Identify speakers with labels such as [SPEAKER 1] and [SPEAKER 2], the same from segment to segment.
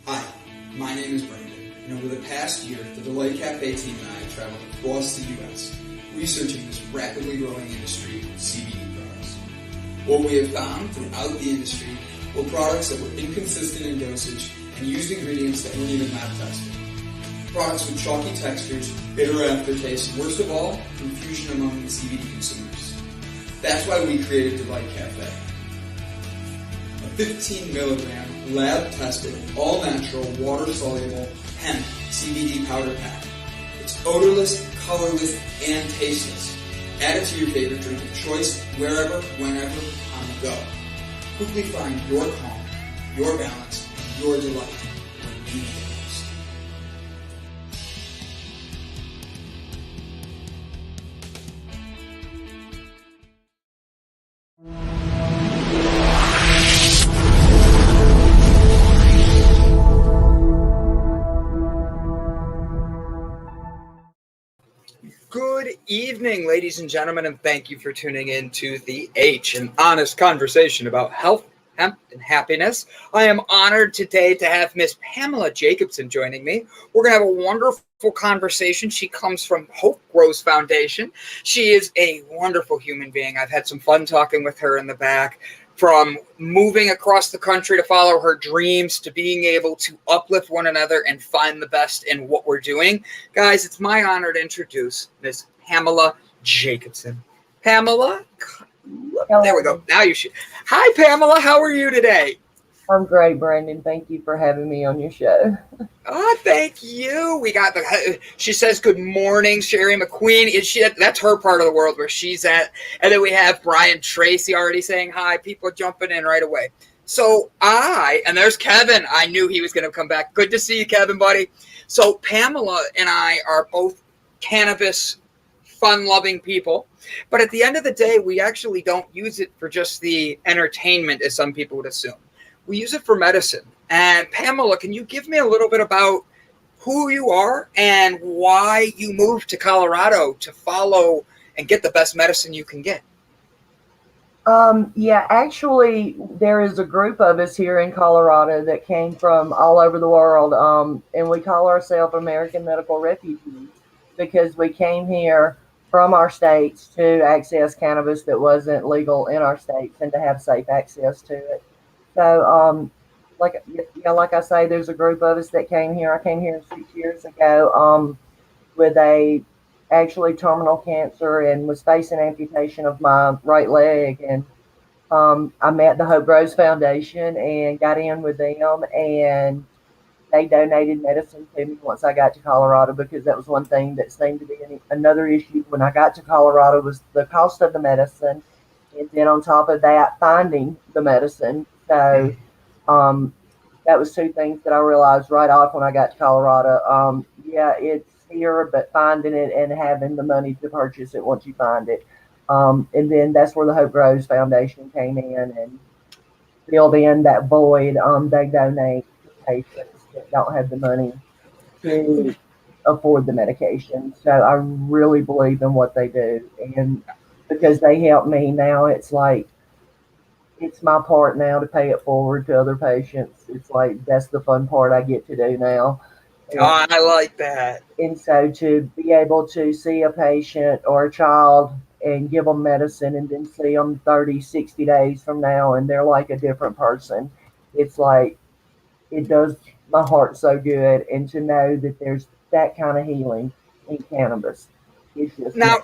[SPEAKER 1] Hi, my name is Brandon, and over the past year, the Delight Cafe team and I have traveled across the U.S. researching this rapidly growing industry of CBD products. What we have found throughout the industry were products that were inconsistent in dosage and used ingredients that weren't even lab tested. Products with chalky textures, bitter aftertaste, and worst of all, confusion among the CBD consumers. That's why we created Delight Cafe. A 15 milligram lab-tested, all-natural, water-soluble hemp CBD powder pack. It's odorless, colorless, and tasteless. Add it to your favorite drink of choice, wherever, whenever, on the go. Quickly find your calm, your balance, your delight when you need it most.
[SPEAKER 2] Good evening, ladies and gentlemen, and thank you for tuning in to The H, an honest conversation about health, hemp, and happiness. I am honored today to have Miss Pamela Jacobsen joining me. We're going to have a wonderful conversation. She comes from Hope Grows Foundation. She is a wonderful human being. I've had some fun talking with her in the back. From moving across the country to follow her dreams to being able to uplift one another and find the best in what we're doing. Guys, it's my honor to introduce Miss Pamela Jacobsen. Pamela,
[SPEAKER 3] Hello.
[SPEAKER 2] there we go. Now you should. Hi, Pamela. How are you today?
[SPEAKER 3] I'm great, Brandon. Thank you for having me on your show.
[SPEAKER 2] Oh, thank you. We got she says good morning, Sherry McQueen. That's her part of the world where she's at. And then we have Brian Tracy already saying hi. People jumping in right away. So and there's Kevin. I knew he was going to come back. Good to see you, Kevin, buddy. So Pamela and I are both cannabis fun-loving people. But at the end of the day, we actually don't use it for just the entertainment, as some people would assume. We use it for medicine. And Pamela, can you give me a little bit about who you are and why you moved to Colorado to follow and get the best medicine you can get?
[SPEAKER 3] Actually, there is a group of us here in Colorado that came from all over the world, and we call ourselves American Medical Refugees because we came here from our states to access cannabis that wasn't legal in our states and to have safe access to it. So, like I say, there's a group of us that came here. I came here 6 years ago with actually terminal cancer and was facing amputation of my right leg. And I met the Hope Grows Foundation and got in with them, and they donated medicine to me once I got to Colorado, because that was one thing that seemed to be another issue when I got to Colorado was the cost of the medicine, and then on top of that, finding the medicine. So that was two things that I realized right off when I got to Colorado. It's here, but finding it and having the money to purchase it once you find it. And then that's where the Hope Grows Foundation came in and filled in that void. They donate to patients that don't have the money to afford the medication. So I really believe in what they do. And because they help me now, it's like, it's my part now to pay it forward to other patients. It's like, that's the fun part I get to do now. And,
[SPEAKER 2] I like that.
[SPEAKER 3] And so to be able to see a patient or a child and give them medicine and then see them 30, 60 days from now and they're like a different person, it's like, it does my heart so good. And to know that there's that kind of healing in cannabis. It's just
[SPEAKER 2] now,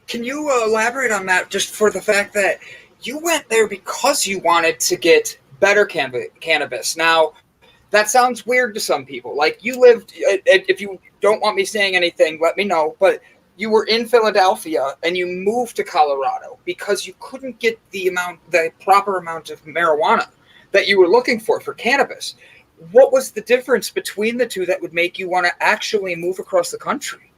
[SPEAKER 2] can you elaborate on that, just for the fact that you went there because you wanted to get better cannabis? Now, that sounds weird to some people. Like, you lived, if you don't want me saying anything, let me know, but you were in Philadelphia and you moved to Colorado because you couldn't get the proper amount of marijuana that you were looking for cannabis. What was the difference between the two that would make you want to actually move across the country?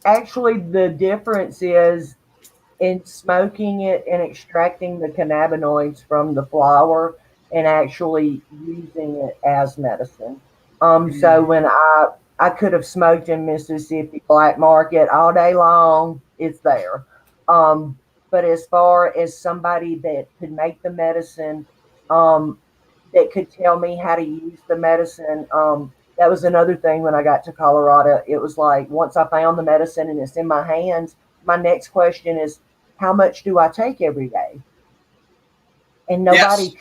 [SPEAKER 3] Actually, the difference is in smoking it and extracting the cannabinoids from the flower and actually using it as medicine. So when I could have smoked in Mississippi black market all day long, it's there. But as far as somebody that could make the medicine, that could tell me how to use the medicine. That was another thing when I got to Colorado. It was like once I found the medicine and it's in my hands, my next question is, how much do I take every day? And
[SPEAKER 2] Yes.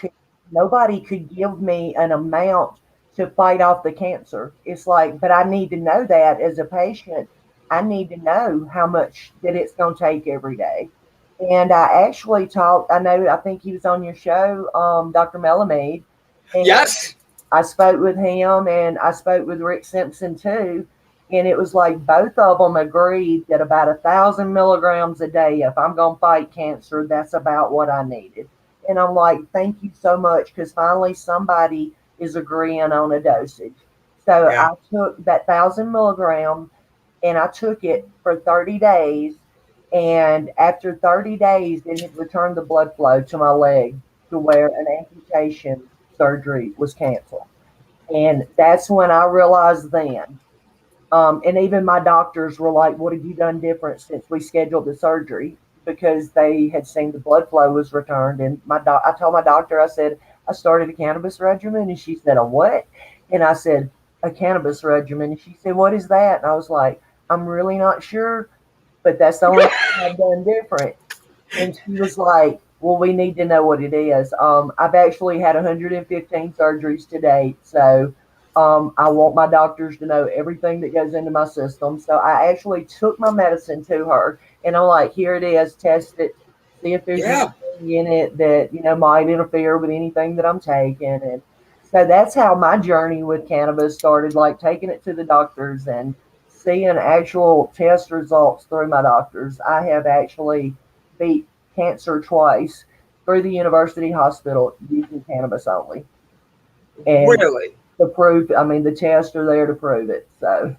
[SPEAKER 3] nobody could give me an amount to fight off the cancer. It's like, but I need to know that as a patient. I need to know how much that it's going to take every day. And I actually talked, I think he was on your show, Dr. Melamede, and
[SPEAKER 2] Yes.
[SPEAKER 3] I spoke with him and I spoke with Rick Simpson too. And it was like both of them agreed that about 1,000 milligrams a day, if I'm going to fight cancer, that's about what I needed. And I'm like, thank you so much, because finally somebody is agreeing on a dosage. So
[SPEAKER 2] Yeah.
[SPEAKER 3] I took that 1,000 milligram and I took it for 30 days. And after 30 days, it had returned the blood flow to my leg to where an amputation surgery was canceled. And that's when I realized then. And even my doctors were like, what have you done different since we scheduled the surgery? Because they had seen the blood flow was returned. And I told my doctor, I said, I started a cannabis regimen. And she said, a what? And I said, a cannabis regimen. And she said, what is that? And I was like, I'm really not sure, but that's the only thing I've done different. And she was like, well, we need to know what it is. I've actually had 115 surgeries to date. So I want my doctors to know everything that goes into my system. So I actually took my medicine to her and I'm like, here it is, test it, see if there's
[SPEAKER 2] Yeah.
[SPEAKER 3] anything in it that, might interfere with anything that I'm taking. And so that's how my journey with cannabis started, like taking it to the doctors and seeing actual test results through my doctors. I have actually beat cancer twice through the university hospital using cannabis only. And
[SPEAKER 2] Really?
[SPEAKER 3] the proof, I mean, the tests are there to prove it. So,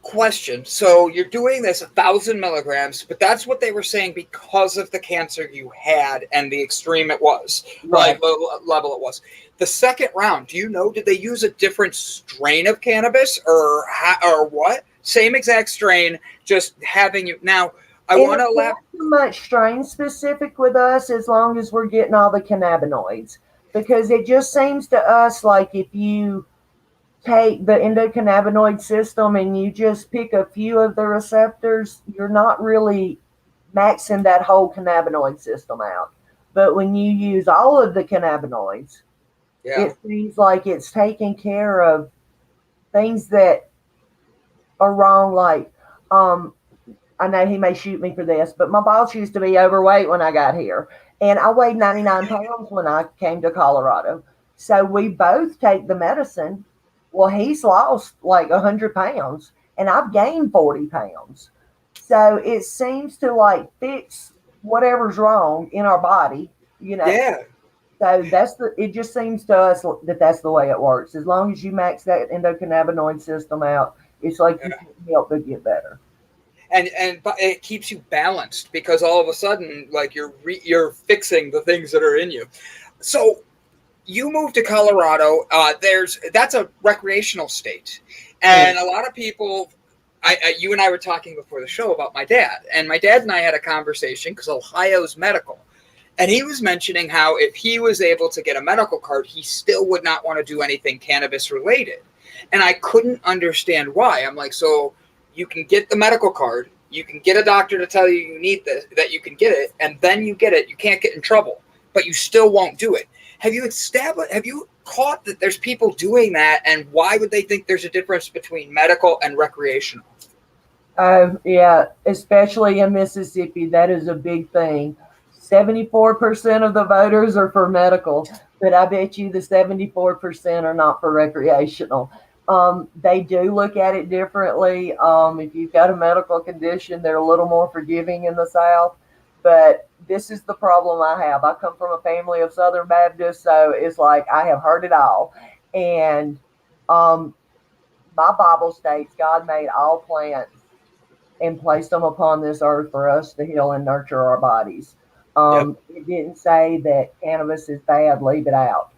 [SPEAKER 2] Question. So you're doing this 1,000 milligrams, but that's what they were saying because of the cancer you had and the extreme it was,
[SPEAKER 3] right.
[SPEAKER 2] like the level it was. The second round, do you know, did they use a different strain of cannabis or what? Same exact strain, just having you now. I
[SPEAKER 3] And
[SPEAKER 2] want to
[SPEAKER 3] it's
[SPEAKER 2] elaborate.
[SPEAKER 3] not too much strain specific with us as long as we're getting all the cannabinoids. Because it just seems to us like if you take the endocannabinoid system and you just pick a few of the receptors, you're not really maxing that whole cannabinoid system out. But when you use all of the cannabinoids,
[SPEAKER 2] Yeah.
[SPEAKER 3] it seems like it's taking care of things that are wrong. Like, I know he may shoot me for this, but my boss used to be overweight when I got here, and I weighed 99 pounds when I came to Colorado. So we both take the medicine. Well, he's lost like 100 pounds, and I've gained 40 pounds. So it seems to like fix whatever's wrong in our body, you know.
[SPEAKER 2] Yeah.
[SPEAKER 3] So it just seems to us that that's the way it works. As long as you max that endocannabinoid system out, it's like you can help to get better.
[SPEAKER 2] And it keeps you balanced because all of a sudden, like you're fixing the things that are in you. So you moved to Colorado. That's a recreational state,
[SPEAKER 3] Yeah.
[SPEAKER 2] and a lot of people. You and I were talking before the show about my dad, and my dad and I had a conversation because Ohio's medical, and he was mentioning how if he was able to get a medical card, he still would not want to do anything cannabis related, and I couldn't understand why. I'm like, so you can get the medical card, you can get a doctor to tell you need this, that you can get it, and then you get it, you can't get in trouble, but you still won't do it. Have you caught that there's people doing that, and why would they think there's a difference between medical and recreational?
[SPEAKER 3] Yeah, especially in Mississippi, that is a big thing. 74% of the voters are for medical, but I bet you the 74% are not for recreational. They do look at it differently. If you've got a medical condition, they're a little more forgiving in the South. But this is the problem I have. I come from a family of Southern Baptists, so it's like I have heard it all. And um, my Bible states God made all plants and placed them upon this earth for us to heal and nurture our bodies.
[SPEAKER 2] Yep.
[SPEAKER 3] It didn't say that cannabis is bad, leave it out.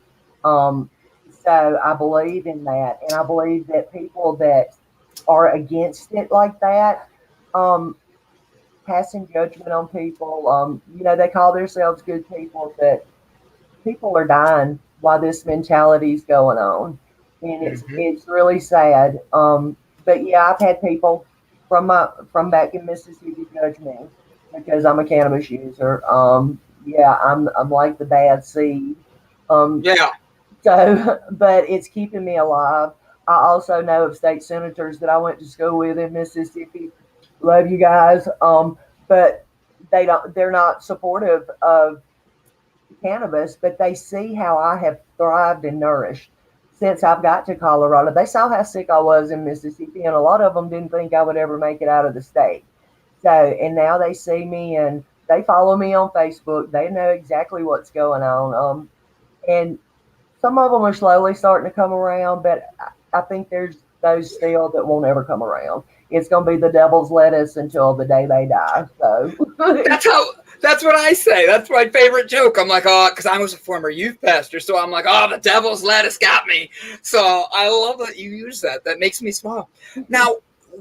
[SPEAKER 3] Um, so I believe in that. And I believe that people that are against it like that, um, passing judgment on people, they call themselves good people, but people are dying why this mentality is going on, and
[SPEAKER 2] Mhm.
[SPEAKER 3] it's really sad. But yeah, I've had people from back in Mississippi judge me because I'm a cannabis user. Yeah, I'm like the bad seed. Um,
[SPEAKER 2] Yeah.
[SPEAKER 3] so, but it's keeping me alive. I also know of state senators that I went to school with in Mississippi. Love you guys. But they're not supportive of cannabis, but they see how I have thrived and nourished since I've got to Colorado. They saw how sick I was in Mississippi, and a lot of them didn't think I would ever make it out of the state. So, and now they see me and they follow me on Facebook. They know exactly what's going on. And some of them are slowly starting to come around, but I think there's those still that won't ever come around. It's going to be the devil's lettuce until the day they die. So,
[SPEAKER 2] That's how. That's what I say. That's my favorite joke. I'm like, oh, because I was a former youth pastor, so I'm like, oh, the devil's lettuce got me. So I love that you use that. That makes me smile. Now,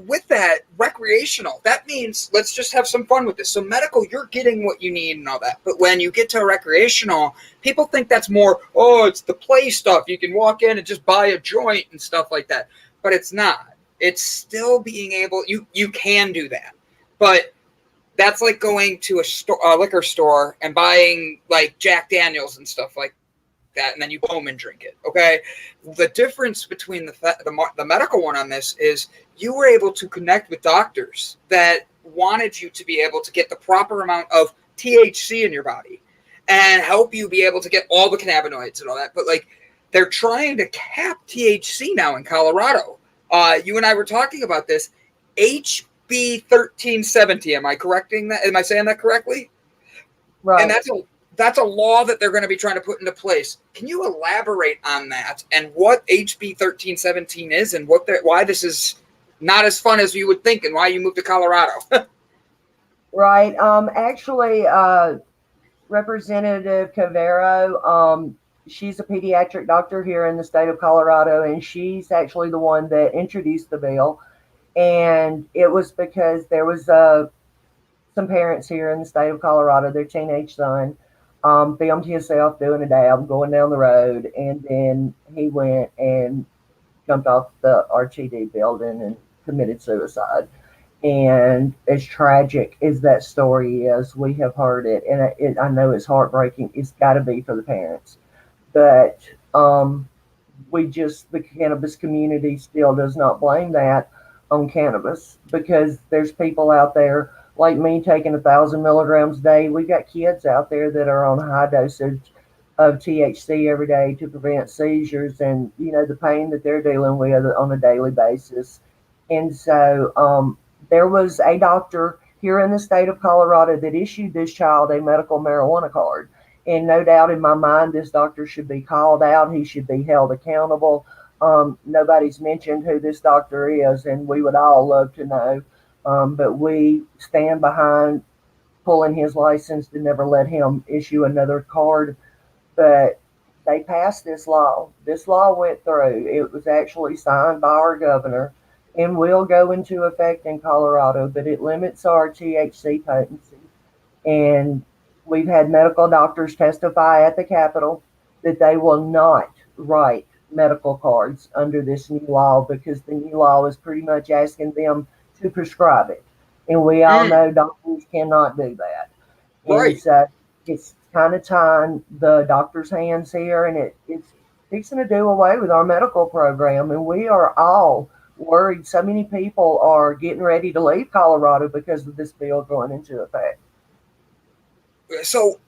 [SPEAKER 2] with that recreational, that means let's just have some fun with this. So medical, you're getting what you need and all that. But when you get to recreational, people think that's more, oh, it's the play stuff. You can walk in and just buy a joint and stuff like that. But it's not. It's still being able. You can do that, but that's like going to a liquor store and buying like Jack Daniels and stuff like that, and then you go home and drink it. Okay, the difference between the medical one on this is you were able to connect with doctors that wanted you to be able to get the proper amount of THC in your body and help you be able to get all the cannabinoids and all that. But like they're trying to cap THC now in Colorado. You and I were talking about this. HB 1370. Am I correcting that? Am I saying that correctly? And
[SPEAKER 3] right.
[SPEAKER 2] that's a law that they're going to be trying to put into place. Can you elaborate on that and what HB 1317 is and why this is not as fun as you would think and why you moved to Colorado?
[SPEAKER 3] Right. Actually, Representative Cavero, she's a pediatric doctor here in the state of Colorado, and she's actually the one that introduced the bill. And it was because there was some parents here in the state of Colorado, their teenage son filmed himself doing a dab going down the road, and then he went and jumped off the RTD building and committed suicide. And as tragic as that story is, we have heard it, and I know it's heartbreaking. It's got to be for the parents, but the cannabis community still does not blame that on cannabis because there's people out there like me taking 1,000 milligrams a day. We've got kids out there that are on high dosage of THC every day to prevent seizures and the pain that they're dealing with on a daily basis. And so there was a doctor here in the state of Colorado that issued this child a medical marijuana card. And no doubt in my mind, this doctor should be called out. He should be held accountable. Nobody's mentioned who this doctor is, and we would all love to know. But we stand behind pulling his license to never let him issue another card. But they passed this law. This law went through. It was actually signed by our governor and will go into effect in Colorado, but it limits our THC potency. And we've had medical doctors testify at the Capitol that they will not write medical cards under this new law because the new law is pretty much asking them to prescribe it. And we all know doctors cannot do that. And
[SPEAKER 2] Right.
[SPEAKER 3] so it's kind of tying the doctor's hands here, and it's fixing to do away with our medical program. And we are all worried. So many people are getting ready to leave Colorado because of this bill going into effect.
[SPEAKER 2] So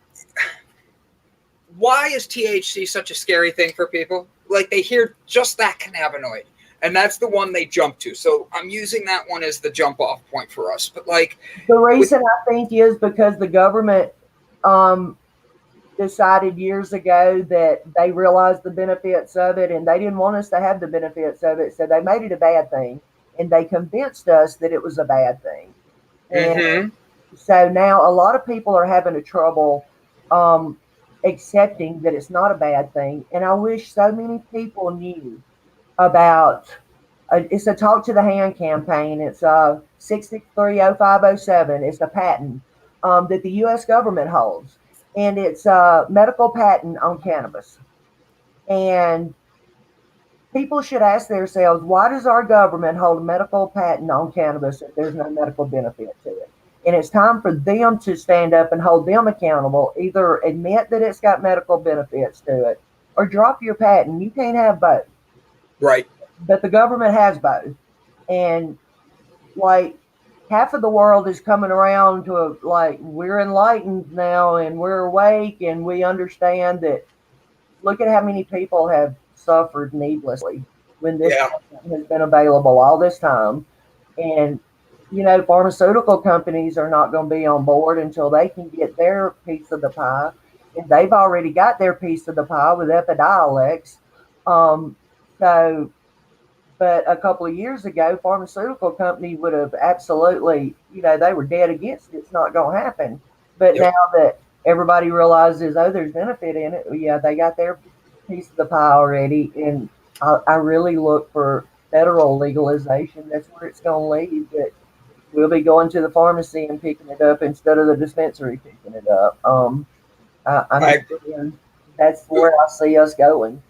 [SPEAKER 2] why is THC such a scary thing for people? Like they hear just that cannabinoid, and that's the one they jump to. So I'm using that one as the jump off point for us. But like,
[SPEAKER 3] The
[SPEAKER 2] with
[SPEAKER 3] reason I think is because the government um, decided years ago that they realized the benefits of it and they didn't want us to have the benefits of it. So they made it a bad thing and they convinced us that it was a bad thing. And
[SPEAKER 2] mm-hmm.
[SPEAKER 3] so now a lot of people are having a trouble accepting that it's not a bad thing. And I wish so many people knew about it's a Talk to the Hand campaign. It's 6630507. It's a patent that the U.S. government holds, and it's a medical patent on cannabis. And people should ask themselves, why does our government hold a medical patent on cannabis if there's no medical benefit to it? And it's time for them to stand up and hold them accountable. Either admit that it's got medical benefits to it or drop your patent. You can't have both.
[SPEAKER 2] Right.
[SPEAKER 3] But the government has both. And like half of the world is coming around to like, we're enlightened now and we're awake and we understand that. Look at how many people have suffered needlessly when this
[SPEAKER 2] Yeah.
[SPEAKER 3] has been available all this time. And, pharmaceutical companies are not going to be on board until they can get their piece of the pie. And they've already got their piece of the pie with Epidiolex. Um, so, but a couple of years ago, pharmaceutical company would have absolutely, they were dead against it. It's not going to happen. But
[SPEAKER 2] Yep.
[SPEAKER 3] now that everybody realizes, oh, there's benefit in it, yeah, they got their piece of the pie already. And I really look for federal legalization. That's where it's going to lead. That we'll be going to the pharmacy and picking it up instead of the dispensary picking it up.
[SPEAKER 2] I
[SPEAKER 3] That's where I see us going.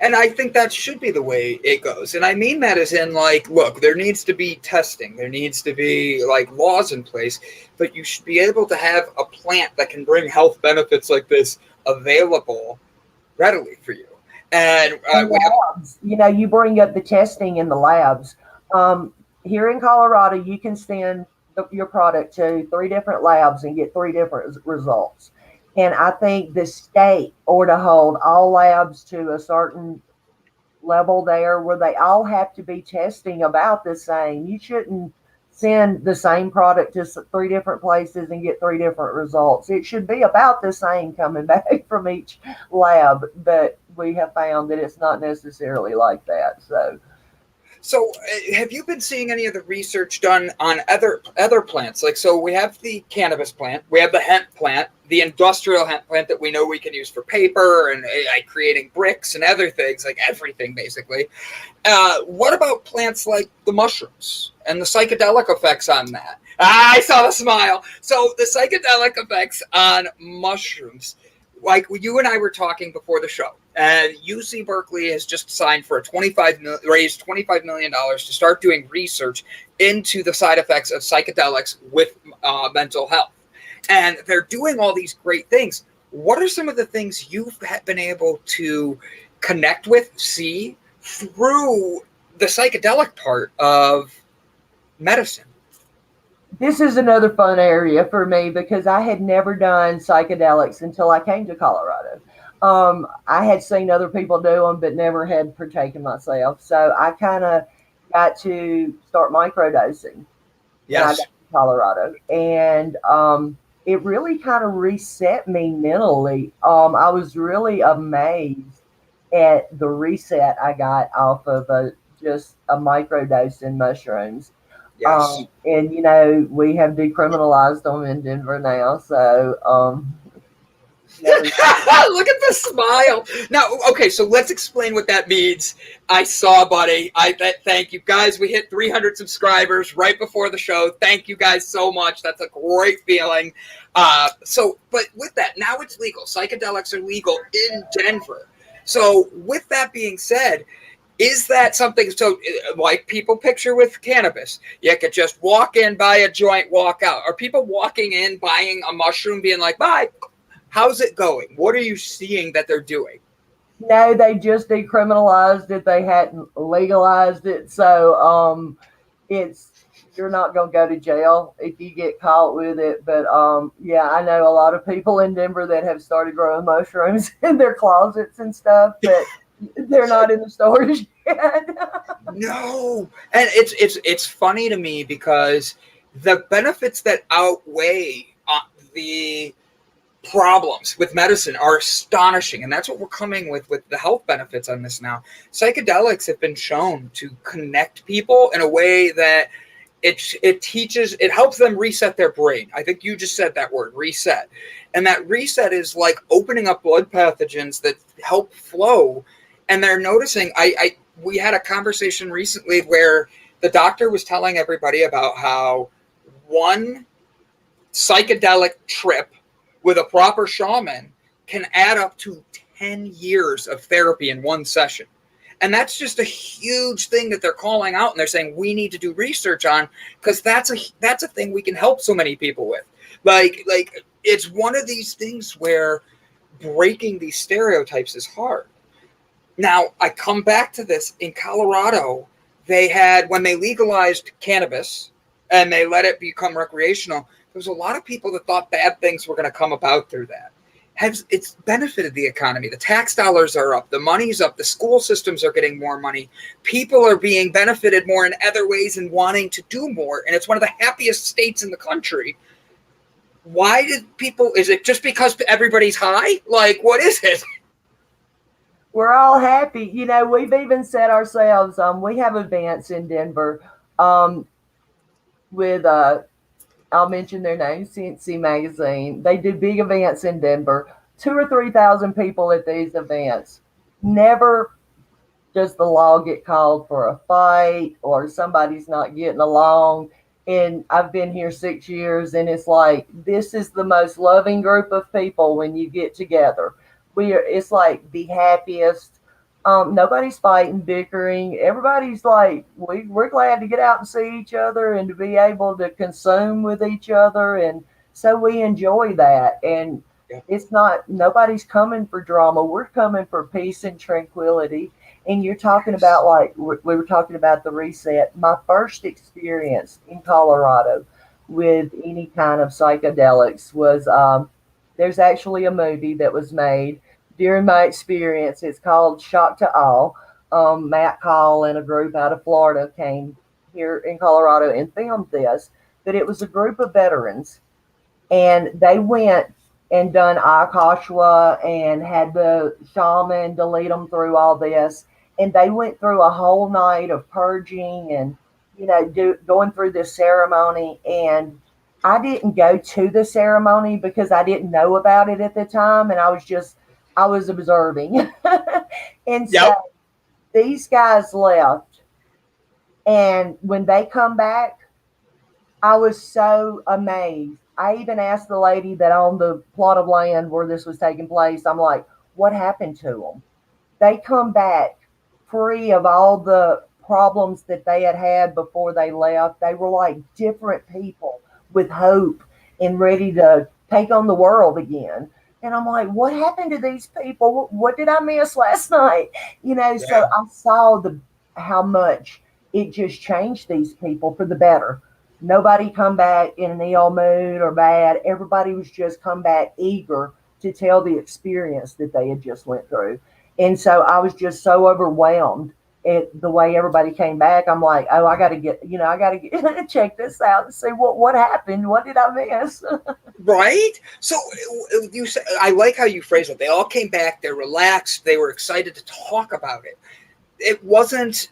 [SPEAKER 2] And I think that should be the way it goes. And I mean that as in, like, look, there needs to be testing. There needs to be, like, laws in place. But you should be able to have a plant that can bring health benefits like this available readily for you. And
[SPEAKER 3] And labs, you bring up the testing in the labs. Here in Colorado, you can send your product to 3 different labs and get 3 different results. And I think the state ought to hold all labs to a certain level there where they all have to be testing about the same. You shouldn't send the same product to 3 different places and get 3 different results. It should be about the same coming back from each lab, but we have found that it's not necessarily like that.
[SPEAKER 2] So, have you been seeing any of the research done on other plants? Like, so we have the cannabis plant, we have the hemp plant, the industrial hemp plant that we know we can use for paper and creating bricks and other things, like everything basically. What about plants like the mushrooms and the psychedelic effects on that? I saw the smile. So the psychedelic effects on mushrooms, like you and I were talking before the show, and UC Berkeley has just signed for raised $25 million to start doing research into the side effects of psychedelics with mental health. And they're doing all these great things. What are some of the things you've been able to connect with, see through the psychedelic part of medicine?
[SPEAKER 3] This is another fun area for me because I had never done psychedelics until I came to Colorado. I had seen other people do them, but never had partaken myself. So I kind of got to start microdosing when I got
[SPEAKER 2] Yes.
[SPEAKER 3] to Colorado. And it really kind of reset me mentally. I was really amazed at the reset I got off of just a microdose in mushrooms.
[SPEAKER 2] Yes.
[SPEAKER 3] And we have decriminalized them in Denver now. So,
[SPEAKER 2] Look at the smile. Now, okay, so let's explain what that means. I saw, buddy. Thank you guys. We hit 300 subscribers right before the show. Thank you guys so much. That's a great feeling. But with that, now it's legal. Psychedelics are legal in Denver. So, with that being said, is that something, so like people picture with cannabis, you could just walk in, buy a joint, walk out? Are people walking in, buying a mushroom, being like, bye? How's it going? What are you seeing that they're doing?
[SPEAKER 3] no, they just decriminalized it. They hadn't legalized it. So you're not going to go to jail if you get caught with it. But yeah, I know a lot of people in Denver that have started growing mushrooms in their closets and stuff, but they're not in the stores yet.
[SPEAKER 2] No. And it's funny to me because the benefits that outweigh the problems with medicine are astonishing, and that's what we're coming with the health benefits on this now. Psychedelics have been shown to connect people in a way that it helps them reset their brain. I think you just said that word, reset. And that reset is like opening up blood pathogens that help flow. And they're noticing, we had a conversation recently where the doctor was telling everybody about how one psychedelic trip with a proper shaman can add up to 10 years of therapy in one session. And that's just a huge thing that they're calling out, and they're saying we need to do research on, because that's a thing we can help so many people with. Like it's one of these things where breaking these stereotypes is hard. Now, I come back to this. In Colorado, they had, when they legalized cannabis and they let it become recreational, there was a lot of people that thought bad things were going to come about through that. It's benefited the economy. The tax dollars are up. The money's up. The school systems are getting more money. People are being benefited more in other ways and wanting to do more. And it's one of the happiest states in the country. Why did people, is it just because everybody's high? Like, what is it?
[SPEAKER 3] We're all happy. You know, we've even said ourselves, we have events in Denver with I'll mention their name, Cincy Magazine. They do big events in Denver, 2,000 or 3,000 people at these events. Never does the law get called for a fight or somebody's not getting along. And I've been here 6 years, and it's like, this is the most loving group of people when you get together. It's like the happiest. Nobody's fighting, bickering. Everybody's like, we're glad to get out and see each other and to be able to consume with each other. And so we enjoy that. And it's not, nobody's coming for drama. We're coming for peace and tranquility. And you're talking about, like, we were talking about the reset. My first experience in Colorado with any kind of psychedelics was, there's actually a movie that was made during my experience. It's called Shock to Awe. Matt Call and a group out of Florida came here in Colorado and filmed this. But it was a group of veterans, and they went and done ayahuasca and had the shaman to lead them through all this. And they went through a whole night of purging and, you know, going through this ceremony. And I didn't go to the ceremony because I didn't know about it at the time. And I was observing. And so these guys left. And when they come back, I was so amazed. I even asked the lady that owned the plot of land where this was taking place, I'm like, what happened to them? They come back free of all the problems that they had before they left. They were like different people with hope and ready to take on the world again. And I'm like, what happened to these people? What did I miss last night? You know, so I saw how much it just changed these people for the better. Nobody come back in an ill mood or bad. Everybody was just come back eager to tell the experience that they had just went through. And so I was just so overwhelmed at the way everybody came back. I'm like, oh, I got to get check this out and see what happened. What did I miss?
[SPEAKER 2] Right. So you say, I like how you phrase it. They all came back. They're relaxed. They were excited to talk about it. It wasn't.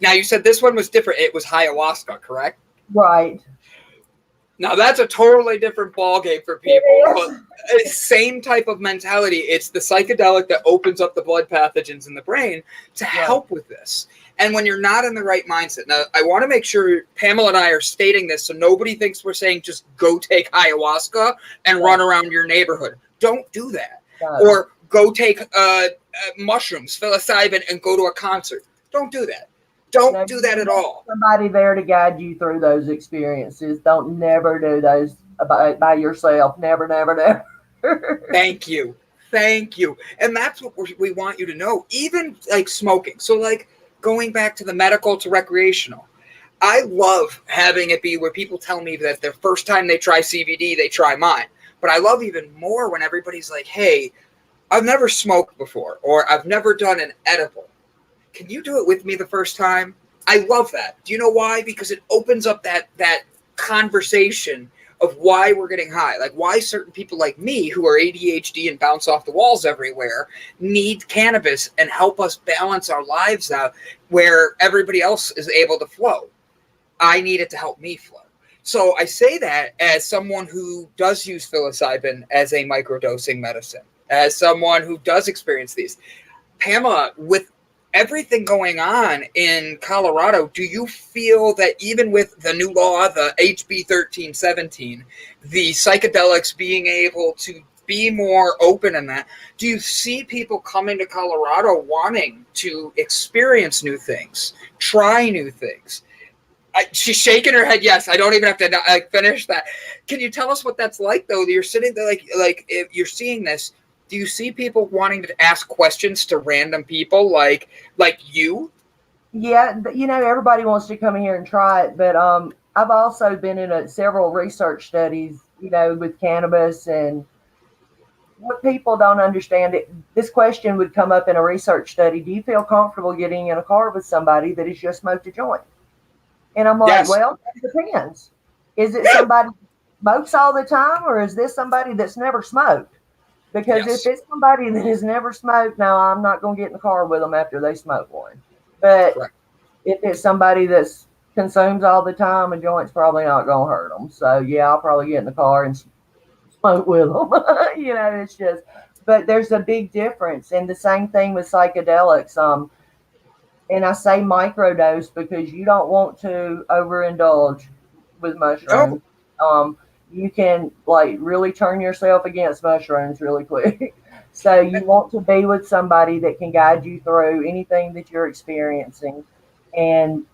[SPEAKER 2] Now you said this one was different. It was ayahuasca, correct?
[SPEAKER 3] Right.
[SPEAKER 2] Now that's a totally different ballgame for people. But same type of mentality. It's the psychedelic that opens up the blood pathogens in the brain to help with this. And when you're not in the right mindset, now I want to make sure Pamela and I are stating this so nobody thinks we're saying just go take ayahuasca and run around your neighborhood. Don't do that. Or go take mushrooms, psilocybin, and go to a concert. Don't do that. Don't do that at all.
[SPEAKER 3] Somebody there to guide you through those experiences. Don't never do those by yourself. Never, never, never.
[SPEAKER 2] Thank you. And that's what we want you to know. Even like smoking. So like going back to the medical to recreational. I love having it be where people tell me that their first time they try CBD, they try mine. But I love even more when everybody's like, hey, I've never smoked before, or I've never done an edible. Can you do it with me the first time? I love that. Do you know why? Because it opens up that conversation of why we're getting high. Like why certain people like me who are ADHD and bounce off the walls everywhere need cannabis and help us balance our lives out where everybody else is able to flow. I need it to help me flow. So I say that as someone who does use psilocybin as a microdosing medicine, as someone who does experience these. Pamela, with everything going on in Colorado, do you feel that even with the new law, the HB 1317, the psychedelics being able to be more open in that. Do you see people coming to Colorado wanting to experience new things, try new things? She's shaking her head. Yes, I don't even have to finish that. Can you tell us what that's like, though? You're sitting there, like if you're seeing this. Do you see people wanting to ask questions to random people, like you?
[SPEAKER 3] Yeah, everybody wants to come in here and try it, but I've also been in several research studies, with cannabis, and what people don't understand this question would come up in a research study. Do you feel comfortable getting in a car with somebody that has just smoked a joint? And I'm like,
[SPEAKER 2] Yes.
[SPEAKER 3] well, it depends. Is it somebody who smokes all the time, or is this somebody that's never smoked? Because if it's somebody that has never smoked, no, I'm not going to get in the car with them after they smoke one. But
[SPEAKER 2] Correct.
[SPEAKER 3] if it's somebody that consumes all the time, a joint's probably not going to hurt them. So, yeah, I'll probably get in the car and smoke with them. It's just, but there's a big difference. And the same thing with psychedelics. And I say microdose because you don't want to overindulge with mushrooms. You can really turn yourself against mushrooms really quick. So you want to be with somebody that can guide you through anything that you're experiencing. And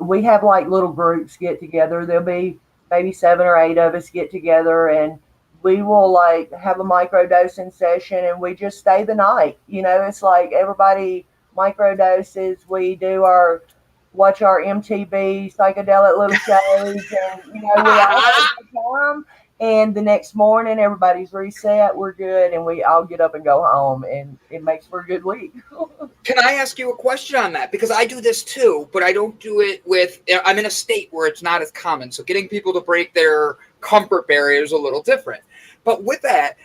[SPEAKER 3] we have little groups get together. There'll be maybe 7 or 8 of us get together, and we will have a microdosing session, and we just stay the night. It's like everybody microdoses. We watch our MTV psychedelic little shows, and we all have a good time. And the next morning, everybody's reset. We're good, and we all get up and go home, and it makes for a good week.
[SPEAKER 2] Can I ask you a question on that? Because I do this too, but I don't do it I'm in a state where it's not as common. So getting people to break their comfort barrier is a little different. But with that,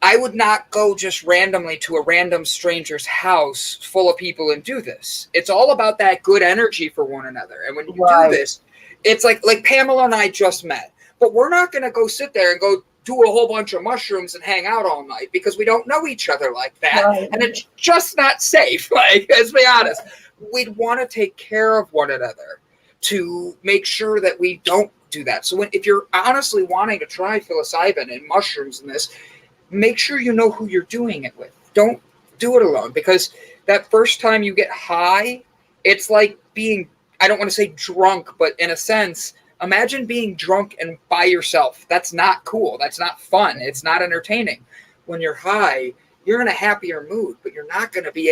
[SPEAKER 2] I would not go just randomly to a random stranger's house full of people and do this. It's all about that good energy for one another. And when you do this, it's like Pamela and I just met. But we're not going to go sit there and go do a whole bunch of mushrooms and hang out all night because we don't know each other like that. Right. And it's just not safe. Let's be honest. We'd want to take care of one another to make sure that we don't do that. So if you're honestly wanting to try psilocybin and mushrooms and this, make sure you know who you're doing it with. Don't do it alone, because that first time you get high, it's like being, I don't want to say drunk, but in a sense, imagine being drunk and by yourself. That's not cool. That's not fun. It's not entertaining. When you're high, you're in a happier mood, but you're not going to be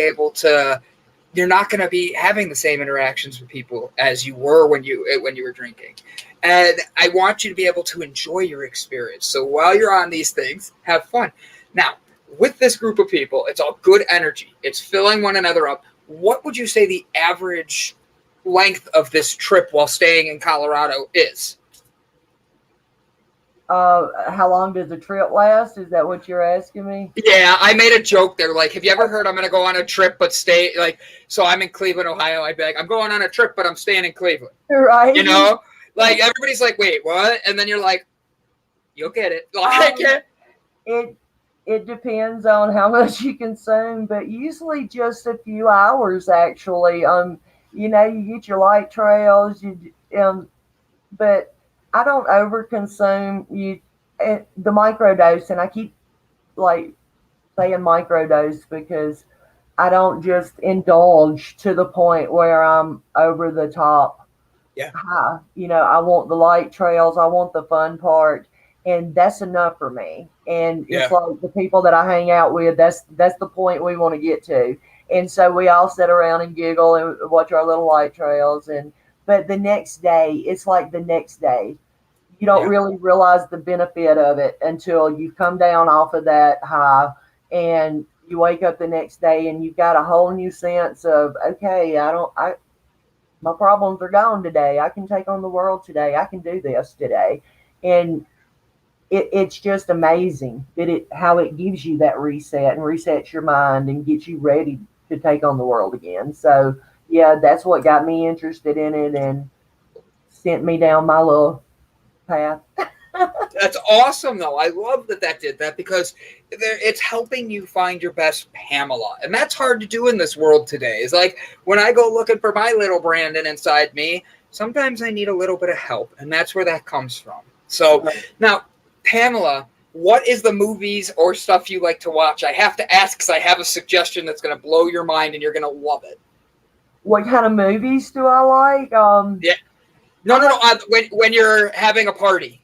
[SPEAKER 2] having the same interactions with people as you were when you were drinking. And I want you to be able to enjoy your experience. So while you're on these things, have fun. Now, with this group of people, it's all good energy. It's filling one another up. What would you say the average length of this trip while staying in Colorado is?
[SPEAKER 3] How long does the trip last? Is that what you're asking me?
[SPEAKER 2] Yeah, I made a joke there. Have you ever heard I'm going to go on a trip but stay? So I'm in Cleveland, Ohio. I'd be like, I'm going on a trip, but I'm staying in Cleveland.
[SPEAKER 3] Right.
[SPEAKER 2] Everybody's like, wait, what? And then you're like, you'll get it.
[SPEAKER 3] It depends on how much you consume, but usually just a few hours, actually. You get your light trails, but I don't overconsume the microdose, and I keep saying microdose because I don't just indulge to the point where I'm over the top high. I want the light trails, I want the fun part, and that's enough for me. And it's like the people that I hang out with, that's the point we want to get to. And so we all sit around and giggle and watch our little light trails. But the next day, it's like the next day. You don't really realize the benefit of it until you come down off of that high and you wake up the next day and you've got a whole new sense of, okay, my problems are gone today. I can take on the world today. I can do this today. And it's just amazing how it gives you that reset and resets your mind and gets you ready to take on the world again. So, yeah, that's what got me interested in it and sent me down my little path.
[SPEAKER 2] That's awesome, though. I love that did that because it's helping you find your best Pamela. And that's hard to do in this world today. It's like when I go looking for my little Brandon inside me, sometimes I need a little bit of help. And that's where that comes from. So now, Pamela, what is the movies or stuff you like to watch? I have to ask because I have a suggestion that's going to blow your mind and you're going to love it.
[SPEAKER 3] What kind of movies do I like?
[SPEAKER 2] Yeah. No. When you're having a party.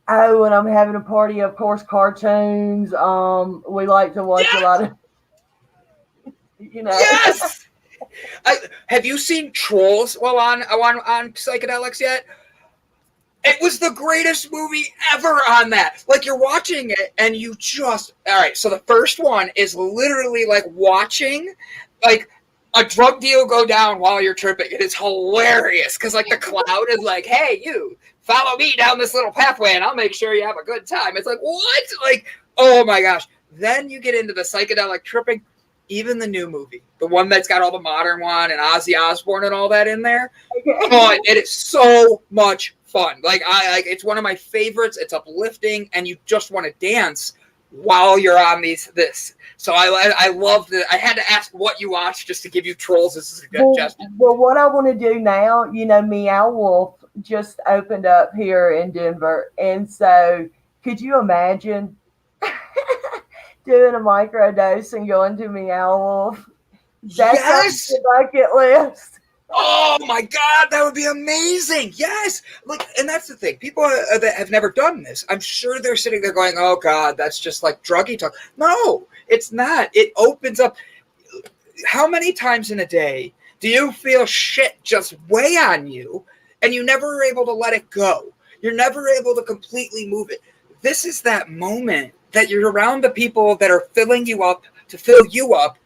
[SPEAKER 3] Oh, when I'm having a party, of course, cartoons. We like to watch a lot of,
[SPEAKER 2] Yes. Have you seen Trolls while on psychedelics yet? It was the greatest movie ever on that. Like, you're watching it and you just, all right, so the first one is literally like watching like a drug deal go down while you're tripping. It is hilarious because like the cloud is like, hey, you follow me down this little pathway and I'll make sure you have a good time. It's like, what? Like, oh my gosh. Then you get into the psychedelic tripping. Even the new movie, the one that's got all the modern one and Ozzy Osbourne and all that in there. Oh, it is so much fun. Like it's one of my favorites. It's uplifting, and you just want to dance while you're on this. So I loved it. I had to ask what you watched just to give you Trolls as a suggestion.
[SPEAKER 3] Well, what I want to do now, Meow Wolf just opened up here in Denver, and so could you imagine doing a microdose and going to Meow Wolf? That's on the bucket list.
[SPEAKER 2] Oh my God, that would be amazing. Yes. Like, and that's the thing. People that have never done this, I'm sure they're sitting there going, oh God, that's just like druggy talk. No, it's not. It opens up. How many times in a day do you feel shit just weigh on you and you never are able to let it go? You're never able to completely move it. This is that moment that you're around the people that are filling you up to fill you up,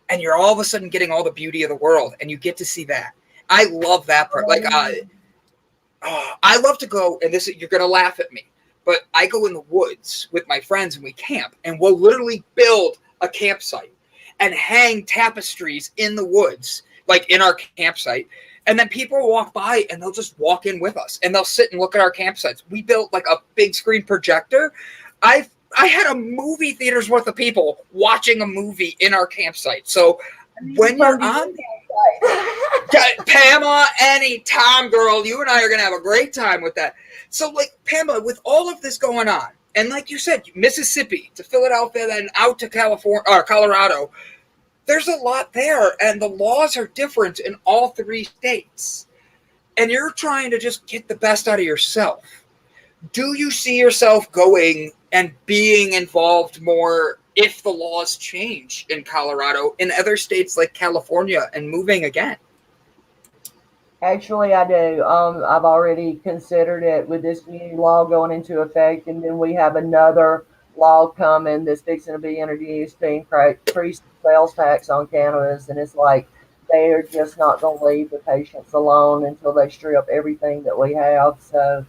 [SPEAKER 2] and you're all of a sudden getting all the beauty of the world, and you get to see that. I love that part. Like, I love to go, and this you're gonna laugh at me, but I go in the woods with my friends and we camp, and we'll literally build a campsite and hang tapestries in the woods, like in our campsite. And then people walk by and they'll just walk in with us and they'll sit and look at our campsites. We built like a big screen projector. I had a movie theater's worth of people watching a movie in our campsite. So when you're on Pamela, anytime, girl, you and I are going to have a great time with that. So like Pamela, with all of this going on, and like you said, Mississippi to Philadelphia, then out to California or Colorado, there's a lot there. And the laws are different in all three states. And you're trying to just get the best out of yourself. Do you see yourself going and being involved more if the laws change in Colorado, in other states like California, and moving again?
[SPEAKER 3] Actually, I do. I've already considered it with this new law going into effect, and then we have another law coming that's fixing to be introduced to increase the sales tax on cannabis, and it's like they are just not going to leave the patients alone until they strip everything that we have. So,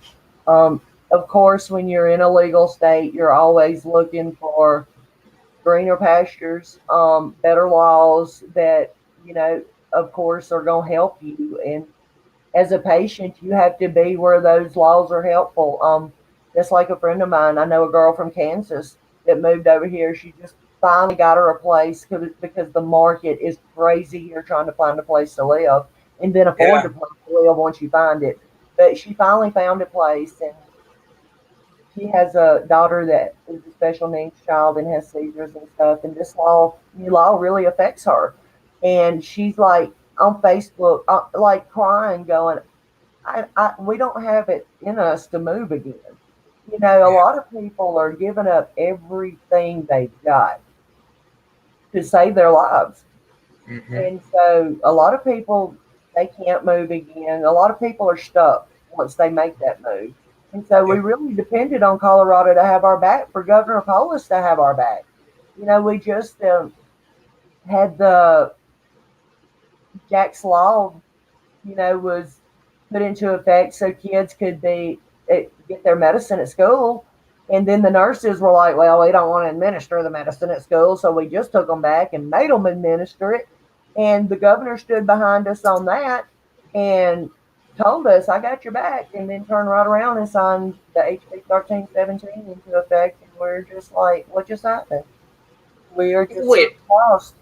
[SPEAKER 3] of course, when you're in a legal state, you're always looking for greener pastures, better laws that, of course, are going to help you. And as a patient, you have to be where those laws are helpful. Just like a friend of mine, I know a girl from Kansas that moved over here. She just finally got her a place because the market is crazy here trying to find a place to live and then afford the place to live once you find it. But she finally found a place, and she has a daughter that is a special needs child and has seizures and stuff. And this new law really affects her. And she's like on Facebook, like crying, going, we don't have it in us to move again. A lot of people are giving up everything they've got to save their lives. Mm-hmm. And so a lot of people, they can't move again. A lot of people are stuck once they make that move. And so we really depended on Colorado to have our back, for Governor Polis to have our back. We just had the Jack's Law, was put into effect so kids could get their medicine at school. And then the nurses were like, well, we don't want to administer the medicine at school, so we just took them back and made them administer it. And the governor stood behind us on that and told us, I got your back, and then turned right around and signed the HB 1317 into effect. And we're just like, what just happened? We are just lost.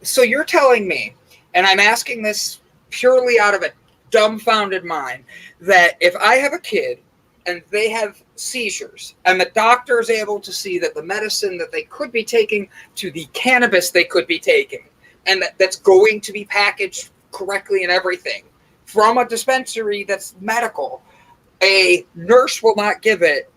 [SPEAKER 2] So you're telling me, and I'm asking this purely out of a dumbfounded mind, that if I have a kid and they have seizures, and the doctor is able to see that the medicine that they could be taking to the cannabis they could be taking, and that's going to be packaged correctly and everything from a dispensary that's medical, a nurse will not give it,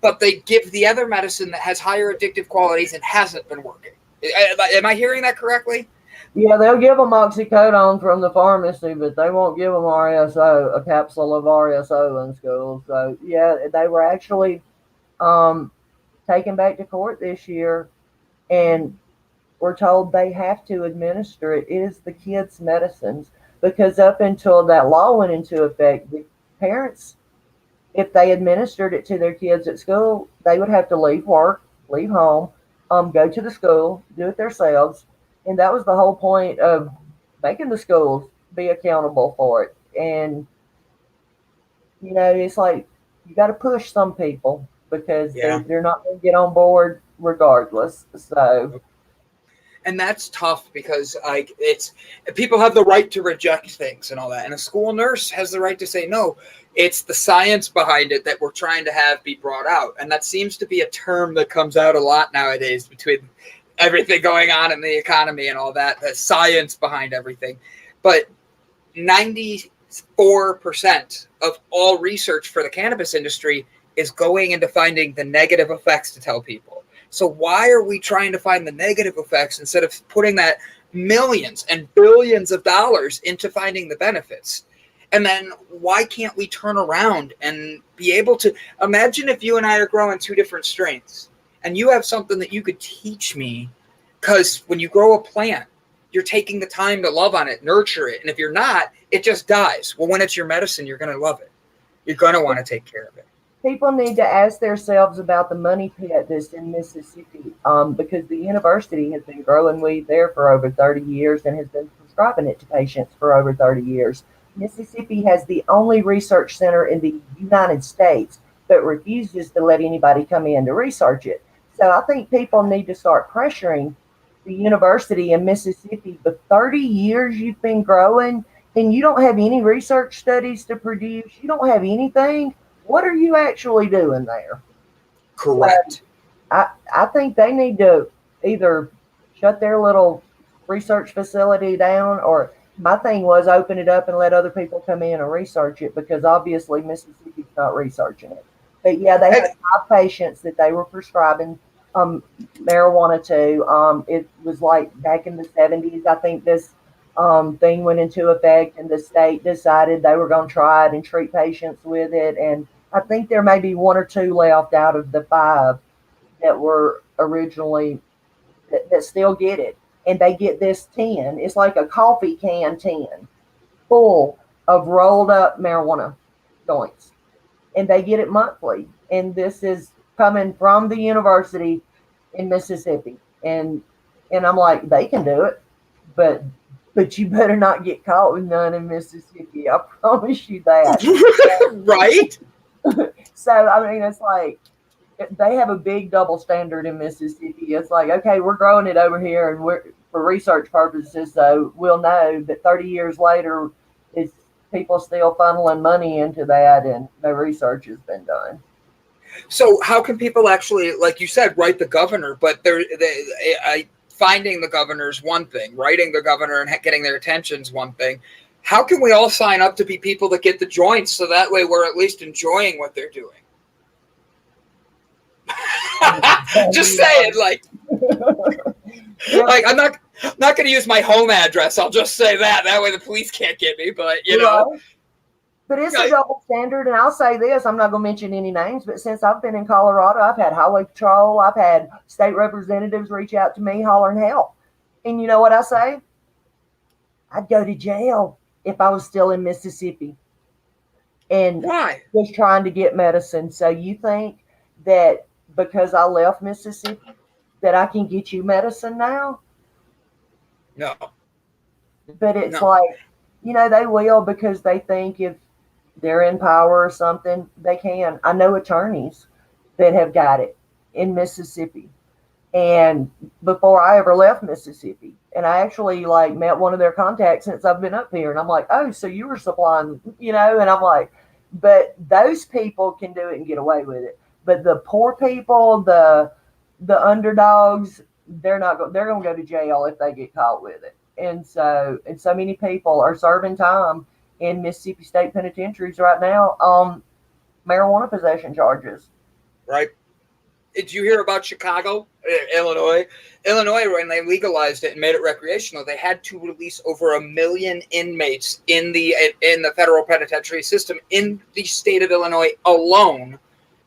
[SPEAKER 2] but they give the other medicine that has higher addictive qualities and hasn't been working. Am I hearing that correctly?
[SPEAKER 3] Yeah, they'll give them oxycodone from the pharmacy, but they won't give them RSO, a capsule of RSO in school. So, yeah, they were actually taken back to court this year, and we're told they have to administer it. It is the kids' medicines, because up until that law went into effect, the parents, if they administered it to their kids at school, they would have to leave work, leave home, go to the school, do it themselves. And that was the whole point of making the schools be accountable for it. And, it's like you got to push some people because they're not going to get on board regardless. So.
[SPEAKER 2] And that's tough because it's people have the right to reject things and all that, and a school nurse has the right to say no. It's the science behind it that we're trying to have be brought out, and that seems to be a term that comes out a lot nowadays between everything going on in the economy and all that. The science behind everything, but 94% of all research for the cannabis industry is going into finding the negative effects to tell people. So why are we trying to find the negative effects instead of putting that millions and billions of dollars into finding the benefits? And then why can't we turn around and be able to imagine if you and I are growing two different strains and you have something that you could teach me, because when you grow a plant, you're taking the time to love on it, nurture it. And if you're not, it just dies. Well, when it's your medicine, you're going to love it. You're going to want to take care of it.
[SPEAKER 3] People need to ask themselves about the money pit that's in Mississippi, because the university has been growing weed there for over 30 years and has been prescribing it to patients for over 30 years. Mississippi has the only research center in the United States that refuses to let anybody come in to research it. So I think people need to start pressuring the university in Mississippi. The 30 years you've been growing and you don't have any research studies to produce, you don't have anything. What are you actually doing there?
[SPEAKER 2] Correct.
[SPEAKER 3] So I think they need to either shut their little research facility down, or my thing was open it up and let other people come in and research it, because obviously Mississippi's not researching it. But yeah, they had 5 patients that they were prescribing marijuana to. It was like back in the 70s. I think this thing went into effect, and the state decided they were going to try it and treat patients with it. And I think there may be 1 or 2 left out of the 5 that were originally that still get it. And they get this tin. It's like a coffee can tin full of rolled up marijuana joints. And they get it monthly. And this is coming from the university in Mississippi. And I'm like, they can do it, but you better not get caught with none in Mississippi. I promise you that.
[SPEAKER 2] Right?
[SPEAKER 3] So, I mean, it's like they have a big double standard in Mississippi. It's like, okay, we're growing it over here, and we're for research purposes, so we'll know that 30 years later, it's people still funneling money into that, and no research has been done.
[SPEAKER 2] So how can people actually, like you said, write the governor? But finding the governor is one thing. Writing the governor and getting their attention is one thing. How can we all sign up to be people that get the joints, so that way we're at least enjoying what they're doing? Just saying, like I'm not going to use my home address. I'll just say that. That way the police can't get me. But you know.
[SPEAKER 3] But it's a double standard, and I'll say this, I'm not going to mention any names, but since I've been in Colorado, I've had highway patrol, I've had state representatives reach out to me hollering help. And you know what I say? I'd go to jail if I was still in Mississippi and was trying to get medicine. So you think that because I left Mississippi that I can get you medicine now?
[SPEAKER 2] No.
[SPEAKER 3] But it's like, they will, because they think if they're in power or something, they can. I know attorneys that have got it in Mississippi. And before I ever left Mississippi, and I actually met one of their contacts since I've been up here, and I'm like, oh, so you were supplying, and I'm like, But those people can do it and get away with it. But the poor people, the underdogs, they're not go, they're going to go to jail if they get caught with it. And so many people are serving time in Mississippi State penitentiaries right now on marijuana possession charges.
[SPEAKER 2] Right. Did you hear about Chicago, Illinois? Illinois, when they legalized it and made it recreational, they had to release over 1 million inmates in the federal penitentiary system in the state of Illinois alone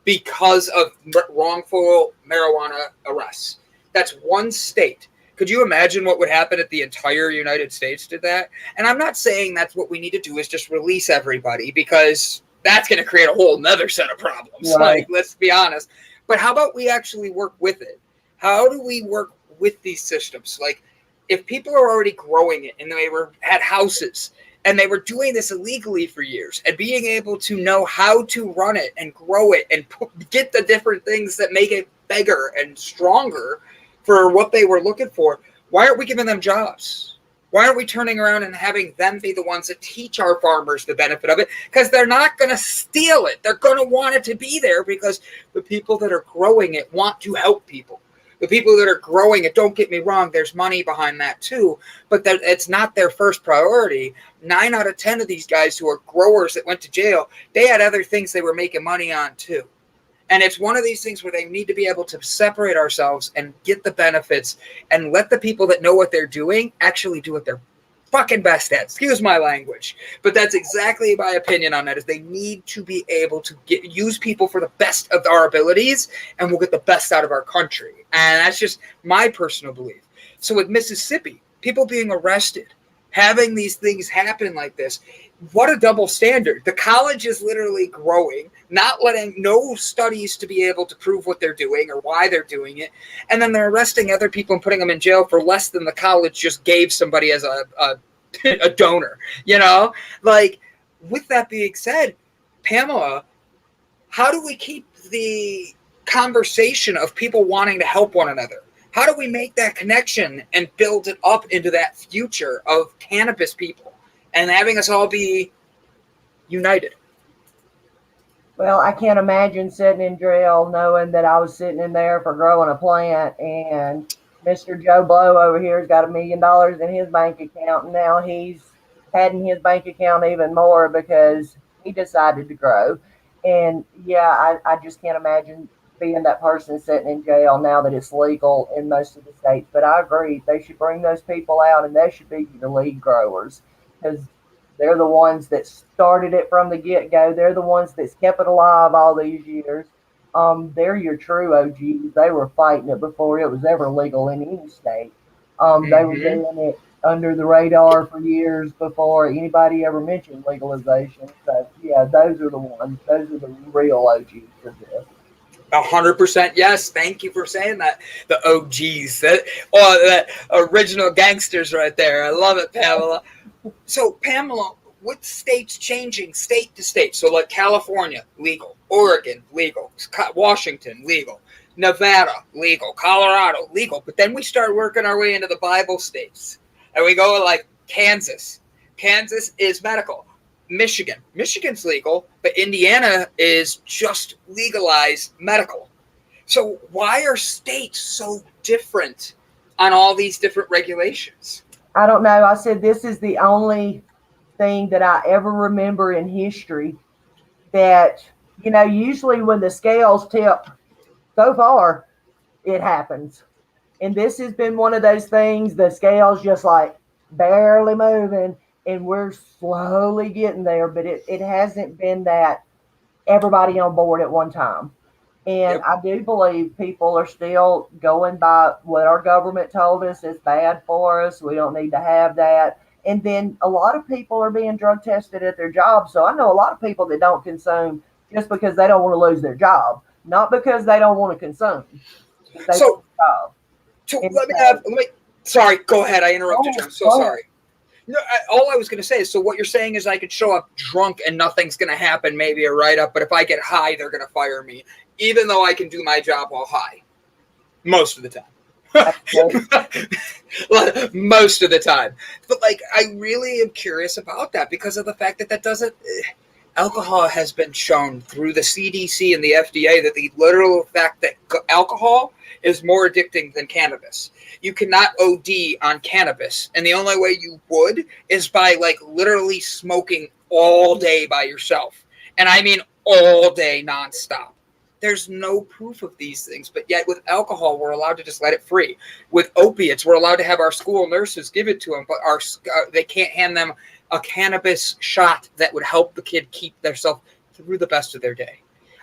[SPEAKER 2] because of wrongful marijuana arrests. That's one state. Could you imagine what would happen if the entire United States did that? And I'm not saying that's what we need to do is just release everybody, because that's going to create a whole nother set of problems.
[SPEAKER 3] Right.
[SPEAKER 2] Like, let's be honest. But how about we actually work with it? How do we work with these systems? Like, if people are already growing it and they had houses and they were doing this illegally for years, and being able to know how to run it and grow it and get the different things that make it bigger and stronger for what they were looking for, why aren't we giving them jobs? Why aren't we turning around and having them be the ones that teach our farmers the benefit of it? Because they're not going to steal it. They're going to want it to be there because the people that are growing it want to help people. The people that are growing it, don't get me wrong, there's money behind that too, but it's not their first priority. 9 out of 10 of these guys who are growers that went to jail, they had other things they were making money on too. And it's one of these things where they need to be able to separate ourselves and get the benefits and let the people that know what they're doing actually do what they're fucking best at. Excuse my language. But that's exactly my opinion on that, is they need to be able to use people for the best of our abilities, and we'll get the best out of our country. And that's just my personal belief. So with Mississippi, people being arrested, having these things happen like this, what a double standard. The college is literally growing, not letting no studies to be able to prove what they're doing or why they're doing it. And then they're arresting other people and putting them in jail for less than the college just gave somebody as a donor, you know? Like, with that being said, Pamela, how do we keep the conversation of people wanting to help one another? How do we make that connection and build it up into that future of cannabis people and having us all be united?
[SPEAKER 3] Well, I can't imagine sitting in jail knowing that I was sitting in there for growing a plant, and Mr. Joe Blow over here has got $1 million in his bank account, and now he's padding his bank account even more because he decided to grow. And yeah, I just can't imagine being that person sitting in jail now that it's legal in most of the states. But I agree, they should bring those people out, and they should be the lead growers, because they're the ones that started it from the get-go. They're the ones that's kept it alive all these years. They're your true OGs. They were fighting it before it was ever legal in any state. They were doing it under the radar for years before anybody ever mentioned legalization. So, yeah, those are the ones. Those are the real OGs of this.
[SPEAKER 2] 100% yes. Thank you for saying that. The OGs, that original gangsters right there. I love it, Pamela. So, Pamela, with states changing state to state, so like California, legal, Oregon, legal, Washington, legal, Nevada, legal, Colorado, legal, but then we start working our way into the Bible states, and we go like Kansas. Kansas is medical. Michigan's legal, but Indiana is just legalized medical. So why are states so different on all these different regulations?
[SPEAKER 3] I don't know. I said this is the only thing that I ever remember in history that, usually when the scales tip so far, it happens. And this has been one of those things, the scales just like barely moving, and we're slowly getting there, but it hasn't been that everybody on board at one time. And I do believe people are still going by what our government told us is bad for us. We don't need to have that. And then a lot of people are being drug tested at their jobs. So I know a lot of people that don't consume just because they don't want to lose their job, not because they don't want to consume.
[SPEAKER 2] So let me. Sorry, go ahead. I interrupted you. I'm so sorry. No, all I was going to say is, so what you're saying is I could show up drunk and nothing's going to happen, maybe a write-up, but if I get high, they're going to fire me, even though I can do my job while high. Most of the time. Most of the time. But, I really am curious about that because of the fact that alcohol has been shown through the CDC and the FDA that the literal fact that alcohol is more addicting than cannabis. You cannot OD on cannabis, and the only way you would is by like literally smoking all day by yourself. And I mean all day nonstop. There's no proof of these things, but yet with alcohol, we're allowed to just let it free. With opiates, we're allowed to have our school nurses give it to them, but they can't hand them a cannabis shot that would help the kid keep themselves through the best of their day.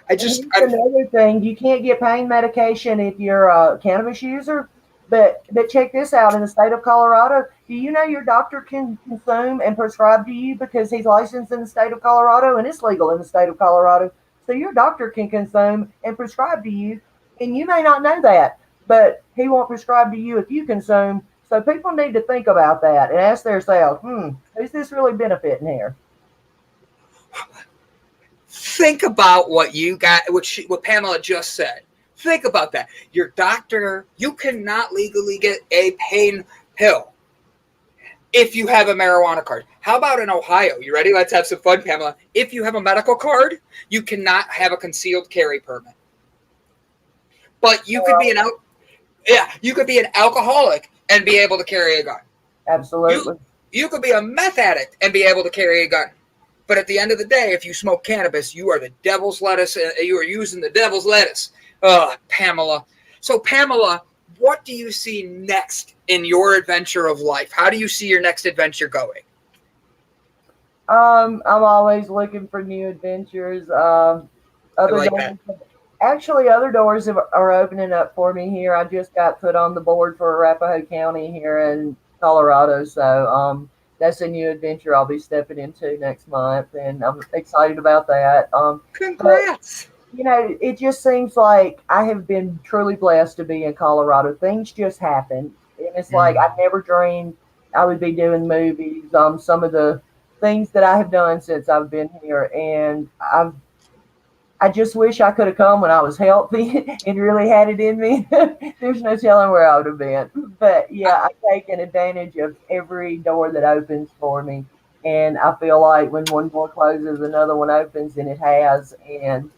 [SPEAKER 3] Another thing, you can't get pain medication if you're a cannabis user. But check this out, in the state of Colorado, do you know your doctor can consume and prescribe to you because he's licensed in the state of Colorado and it's legal in the state of Colorado? So your doctor can consume and prescribe to you, and you may not know that, but he won't prescribe to you if you consume. So people need to think about that and ask themselves, who's this really benefiting here?
[SPEAKER 2] Think about what you got, what Pamela just said. Think about that. Your doctor, you cannot legally get a pain pill if you have a marijuana card. How about in Ohio? You ready? Let's have some fun, Pamela. If you have a medical card, you cannot have a concealed carry permit. But you could be you could be an alcoholic and be able to carry a gun.
[SPEAKER 3] Absolutely.
[SPEAKER 2] You could be a meth addict and be able to carry a gun. But at the end of the day, if you smoke cannabis, you are the devil's lettuce. You are using the devil's lettuce. Pamela. So, Pamela, what do you see next in your adventure of life? How do you see your next adventure going?
[SPEAKER 3] I'm always looking for new adventures. Other doors are opening up for me here. I just got put on the board for Arapahoe County here in Colorado. So, that's a new adventure I'll be stepping into next month, and I'm excited about that.
[SPEAKER 2] Congrats!
[SPEAKER 3] But, it just seems like I have been truly blessed to be in Colorado. Things just happen, and it's like I never dreamed I would be doing movies. Some of the things that I have done since I've been here, and I just wish I could have come when I was healthy and really had it in me. There's no telling where I would have been. But yeah, I've taken advantage of every door that opens for me. And I feel like when one door closes, another one opens, and it has. And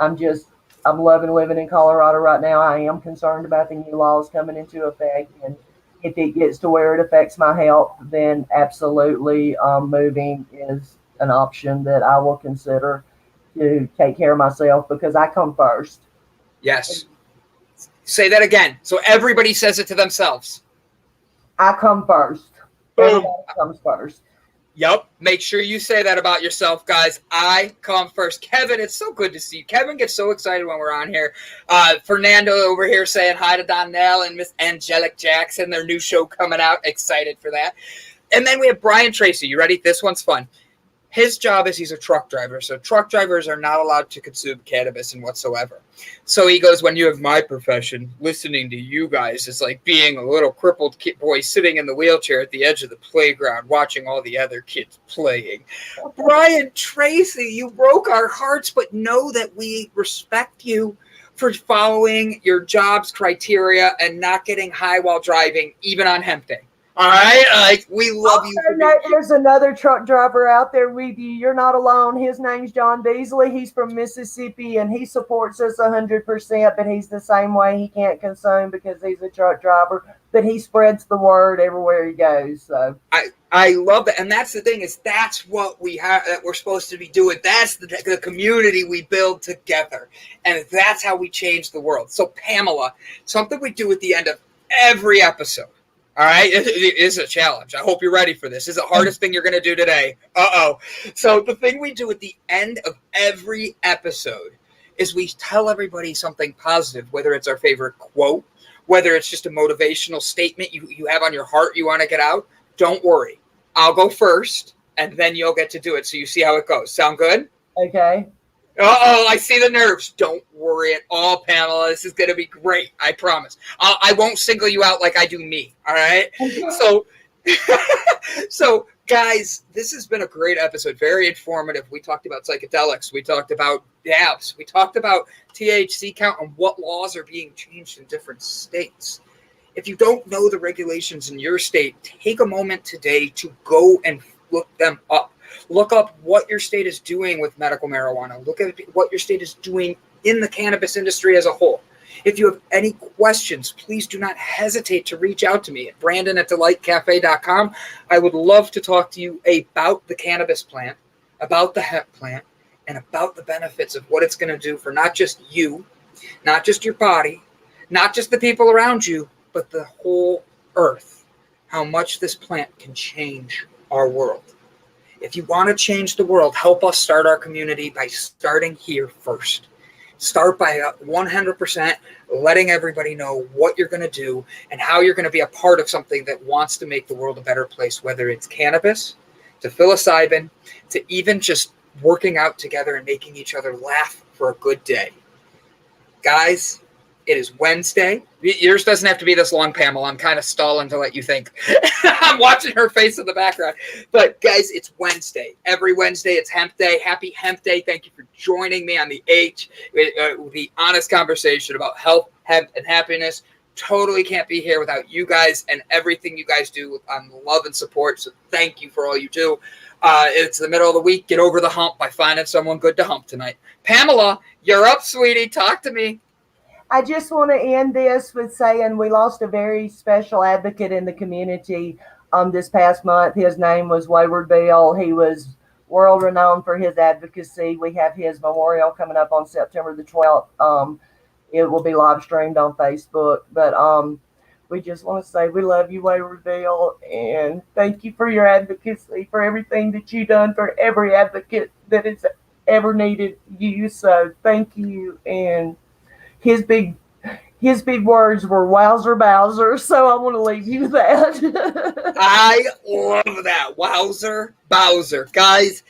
[SPEAKER 3] I'm loving living in Colorado right now. I am concerned about the new laws coming into effect. And if it gets to where it affects my health, then absolutely moving is an option that I will consider to take care of myself, because I come first.
[SPEAKER 2] Yes. Say that again. So everybody says it to themselves.
[SPEAKER 3] I come first. Everybody comes first.
[SPEAKER 2] Yep. Make sure you say that about yourself, guys. I come first. Kevin, it's so good to see you. Kevin gets so excited when we're on here. Fernando over here saying hi to Donnell and Miss Angelic Jackson, their new show coming out. Excited for that. And then we have Brian Tracy. You ready? This one's fun. His job is he's a truck driver. So truck drivers are not allowed to consume cannabis in whatsoever. So he goes, when you have my profession, listening to you guys is like being a little crippled boy sitting in the wheelchair at the edge of the playground watching all the other kids playing. Brian Tracy, you broke our hearts, but know that we respect you for following your job's criteria and not getting high while driving, even on hemp day. All right, like we love you.
[SPEAKER 3] There's another truck driver out there with you. You're not alone. His name's John Beasley. He's from Mississippi, and he supports us 100%. But he's the same way. He can't consume because he's a truck driver, but he spreads the word everywhere he goes. So
[SPEAKER 2] I love that, and that's the thing, is that's what we have, that we're supposed to be doing. That's the community we build together, and that's how we change the world. So Pamela, something we do at the end of every episode. All right, it is a challenge. I hope you're ready for this. This is the hardest thing you're going to do today. So the thing we do at the end of every episode is we tell everybody something positive, whether it's our favorite quote, whether it's just a motivational statement you have on your heart you want to get out. Don't worry. I'll go first, and then you'll get to do it, so you see how it goes. Sound good?
[SPEAKER 3] Okay.
[SPEAKER 2] I see the nerves. Don't worry at all, Pamela. This is going to be great. I promise. I won't single you out like I do me. All right? So, guys, this has been a great episode. Very informative. We talked about psychedelics. We talked about dabs. We talked about THC count and what laws are being changed in different states. If you don't know the regulations in your state, take a moment today to go and look them up. Look up what your state is doing with medical marijuana. Look at what your state is doing in the cannabis industry as a whole. If you have any questions, please do not hesitate to reach out to me at brandon@delightcafe.com. I would love to talk to you about the cannabis plant, about the hemp plant, and about the benefits of what it's going to do for not just you, not just your body, not just the people around you, but the whole earth. How much this plant can change our world. If you want to change the world, help us start our community by starting here first. Start by 100% letting everybody know what you're going to do and how you're going to be a part of something that wants to make the world a better place, whether it's cannabis, to psilocybin, to even just working out together and making each other laugh for a good day. Guys, it is Wednesday. Yours doesn't have to be this long, Pamela. I'm kind of stalling to let you think. I'm watching her face in the background. But guys, it's Wednesday. Every Wednesday, it's Hemp Day. Happy Hemp Day. Thank you for joining me on the the honest conversation about health, hemp, and happiness. Totally can't be here without you guys and everything you guys do on love and support. So thank you for all you do. It's the middle of the week. Get over the hump by finding someone good to hump tonight. Pamela, you're up, sweetie. Talk to me.
[SPEAKER 3] I just want to end this with saying we lost a very special advocate in the community this past month. His name was Wayward Bill. He was world renowned for his advocacy. We have his memorial coming up on September the 12th. It will be live streamed on Facebook. But we just want to say we love you, Wayward Bill, and thank you for your advocacy, for everything that you've done for every advocate that has ever needed you. So thank you. And his big words were wowzer bowser, so I want to leave you with that.
[SPEAKER 2] I love that. Wowzer Bowser. Guys,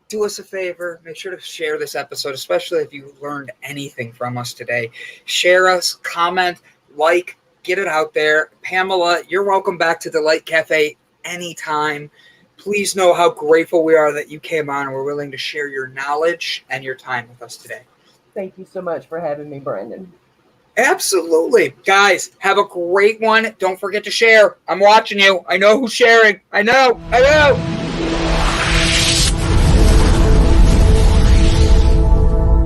[SPEAKER 2] do us a favor. Make sure to share this episode, especially if you learned anything from us today. Share us, comment, like, get it out there. Pamela, you're welcome back to Delight Cafe anytime. Please know how grateful we are that you came on and were willing to share your knowledge and your time with us today.
[SPEAKER 3] Thank you so much for having me, Brandon.
[SPEAKER 2] Absolutely. Guys, have a great one. Don't forget to share. I'm watching you. I know who's sharing. I know.